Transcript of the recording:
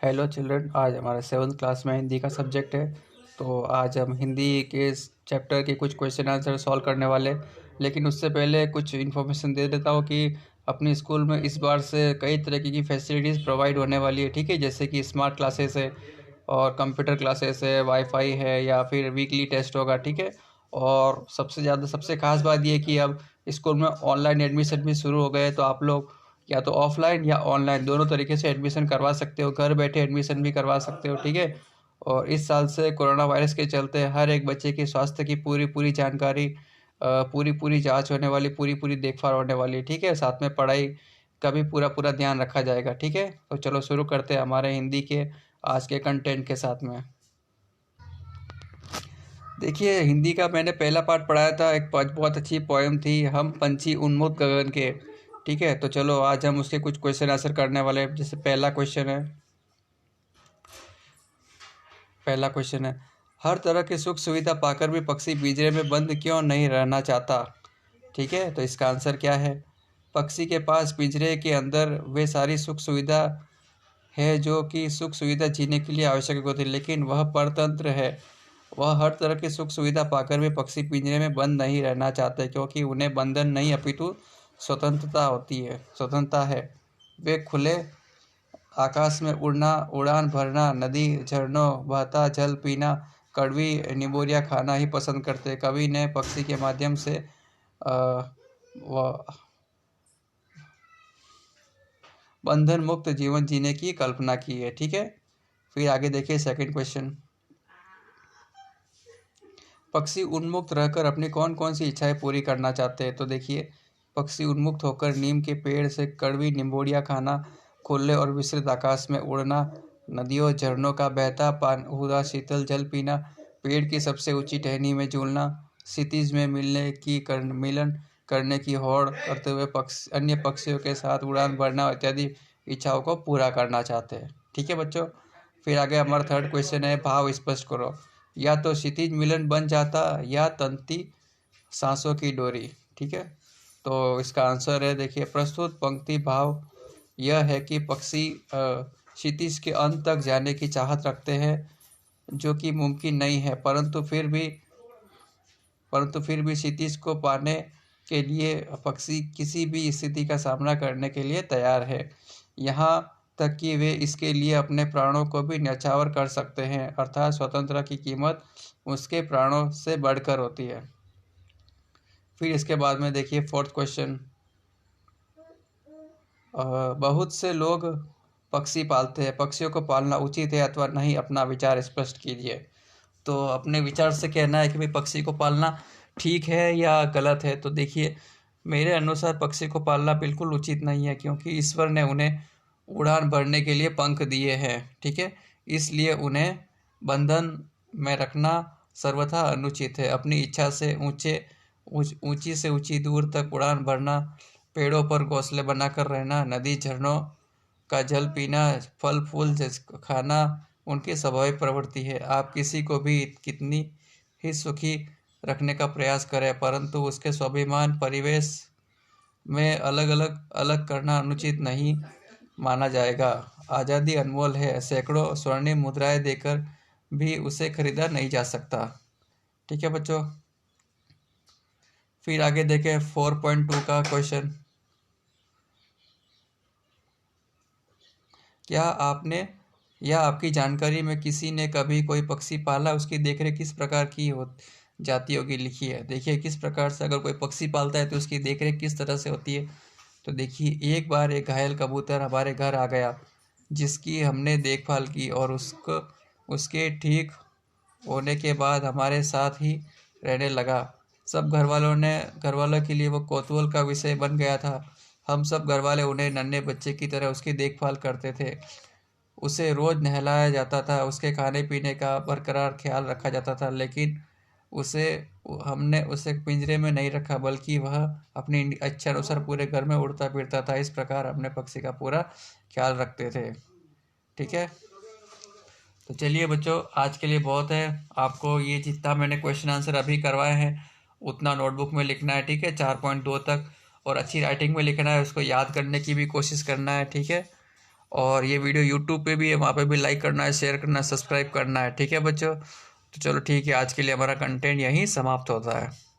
Hello children, आज हमारा 7th class में हिंदी का सब्जेक्ट है। तो आज हम हिंदी के इस चैप्टर के कुछ क्वेश्चन आंसर सॉल्व करने वाले। लेकिन उससे पहले कुछ इन्फॉर्मेशन दे देता हूँ कि अपने स्कूल में इस बार से कई तरीके की फैसिलिटीज़ प्रोवाइड होने वाली है। ठीक है, जैसे कि स्मार्ट क्लासेस है और कंप्यूटर क्लासेस है, वाईफाई है, या फिर वीकली टेस्ट होगा। ठीक है, और सबसे खास बात यह है कि अब स्कूल में ऑनलाइन एडमिशन भी शुरू हो गए, तो आप लोग या तो ऑफलाइन या ऑनलाइन दोनों तरीके से एडमिशन करवा सकते हो, घर बैठे एडमिशन भी करवा सकते हो। ठीक है, और इस साल से कोरोना वायरस के चलते हर एक बच्चे की स्वास्थ्य की पूरी पूरी जानकारी, पूरी पूरी जांच होने वाली, पूरी पूरी देखभाल होने वाली है। ठीक है, साथ में पढ़ाई का भी पूरा पूरा ध्यान रखा जाएगा। ठीक है, तो चलो शुरू करते हैं हमारे हिंदी के आज के कंटेंट के साथ में। देखिए, हिंदी का मैंने पहला पार्ट पढ़ाया था, एक बहुत अच्छी पोएम थी, हम पंछी उन्मुक्त गगन के। ठीक है, तो चलो आज हम उसके कुछ क्वेश्चन आंसर करने वाले हैं। जैसे पहला क्वेश्चन है, हर तरह की सुख सुविधा पाकर भी पक्षी पिंजरे में बंद क्यों नहीं रहना चाहता। ठीक है, तो इसका आंसर क्या है। पक्षी के पास पिंजरे के अंदर वे सारी सुख सुविधा है जो कि सुख सुविधा जीने के लिए आवश्यक होती है, लेकिन वह परतंत्र है। वह हर तरह की सुख सुविधा पाकर भी पक्षी पिंजरे में बंद नहीं रहना चाहते, क्योंकि उन्हें बंधन नहीं अपितु स्वतंत्रता है। वे खुले आकाश में उड़ना, उड़ान भरना, नदी झरनों बहता जल पीना, कड़वी निबोरिया खाना ही पसंद करते। कवि ने पक्षी के माध्यम से वह बंधन मुक्त जीवन जीने की कल्पना की है। ठीक है, फिर आगे देखिए सेकंड क्वेश्चन, पक्षी उन्मुक्त रहकर अपनी कौन कौन सी इच्छाएं पूरी करना चाहते हैं। तो देखिए, पक्षी उन्मुक्त होकर नीम के पेड़ से कड़वी निम्बोड़िया खाना, खुले और विस्तृत आकाश में उड़ना, नदियों झरनों का बहता हुआ शीतल जल पीना, पेड़ की सबसे ऊंची टहनी में झूलना, क्षितिज में मिलन करने की होड़ करते हुए अन्य पक्षियों के साथ उड़ान भरना इत्यादि इच्छाओं को पूरा करना चाहते हैं। ठीक है बच्चों, फिर आगे हमारा थर्ड क्वेश्चन है, भाव स्पष्ट करो। या तो क्षितिज मिलन बन जाता या तंती सांसों की डोरी। ठीक है, तो इसका आंसर है, देखिए, प्रस्तुत पंक्ति भाव यह है कि पक्षी क्षितिज के अंत तक जाने की चाहत रखते हैं, जो कि मुमकिन नहीं है, परंतु फिर भी क्षितिज को पाने के लिए पक्षी किसी भी स्थिति का सामना करने के लिए तैयार है। यहाँ तक कि वे इसके लिए अपने प्राणों को भी न्यौछावर कर सकते हैं, अर्थात स्वतंत्रता की कीमत उसके प्राणों से बढ़कर होती है। फिर इसके बाद में देखिए फोर्थ क्वेश्चन, बहुत से लोग पक्षी पालते हैं, पक्षियों को पालना उचित है अथवा नहीं, अपना विचार स्पष्ट कीजिए। तो अपने विचार से कहना है कि भाई पक्षी को पालना ठीक है या गलत है। तो देखिए, मेरे अनुसार पक्षी को पालना बिल्कुल उचित नहीं है, क्योंकि ईश्वर ने उन्हें उड़ान भरने के लिए पंख दिए हैं। ठीक है, इसलिए उन्हें बंधन में रखना सर्वथा अनुचित है। अपनी इच्छा से ऊंची से ऊंची दूर तक उड़ान भरना, पेड़ों पर घोंसले बनाकर रहना, नदी झरनों का जल पीना, फल फूल खाना उनकी स्वाभाविक प्रवृत्ति है। आप किसी को भी कितनी ही सुखी रखने का प्रयास करें, परंतु उसके स्वाभिमान परिवेश में अलग करना अनुचित नहीं माना जाएगा। आज़ादी अनमोल है, सैकड़ों स्वर्णिम मुद्राएं देकर भी उसे खरीदा नहीं जा सकता। ठीक है बच्चों, फिर आगे देखें 4.2 का क्वेश्चन, क्या आपने या आपकी जानकारी में किसी ने कभी कोई पक्षी पाला, उसकी देखरेख किस प्रकार की हो जाती होगी, लिखी है। देखिए, किस प्रकार से अगर कोई पक्षी पालता है तो उसकी देखरेख किस तरह से होती है। तो देखिए, एक बार एक घायल कबूतर हमारे घर आ गया, जिसकी हमने देखभाल की, और उसके ठीक होने के बाद हमारे साथ ही रहने लगा। सब घर वालों के लिए वो कौतूहल का विषय बन गया था। हम सब घर वाले उन्हें नन्हे बच्चे की तरह उसकी देखभाल करते थे। उसे रोज नहलाया जाता था, उसके खाने पीने का बरकरार ख्याल रखा जाता था, लेकिन हमने उसे पिंजरे में नहीं रखा, बल्कि वह अपनी इच्छा अनुसार पूरे घर में उड़ता फिरता था। इस प्रकार अपने पक्षी का पूरा ख्याल रखते थे। ठीक है, तो चलिए बच्चों, आज के लिए बहुत है। आपको ये जितना मैंने क्वेश्चन आंसर अभी करवाए हैं उतना नोटबुक में लिखना है। ठीक है, 4.2 तक, और अच्छी राइटिंग में लिखना है, उसको याद करने की भी कोशिश करना है। ठीक है, और ये वीडियो यूट्यूब पे भी है, वहाँ पे भी लाइक करना है, शेयर करना है, सब्सक्राइब करना है। ठीक है बच्चों, तो चलो ठीक है, आज के लिए हमारा कंटेंट यहीं समाप्त होता है।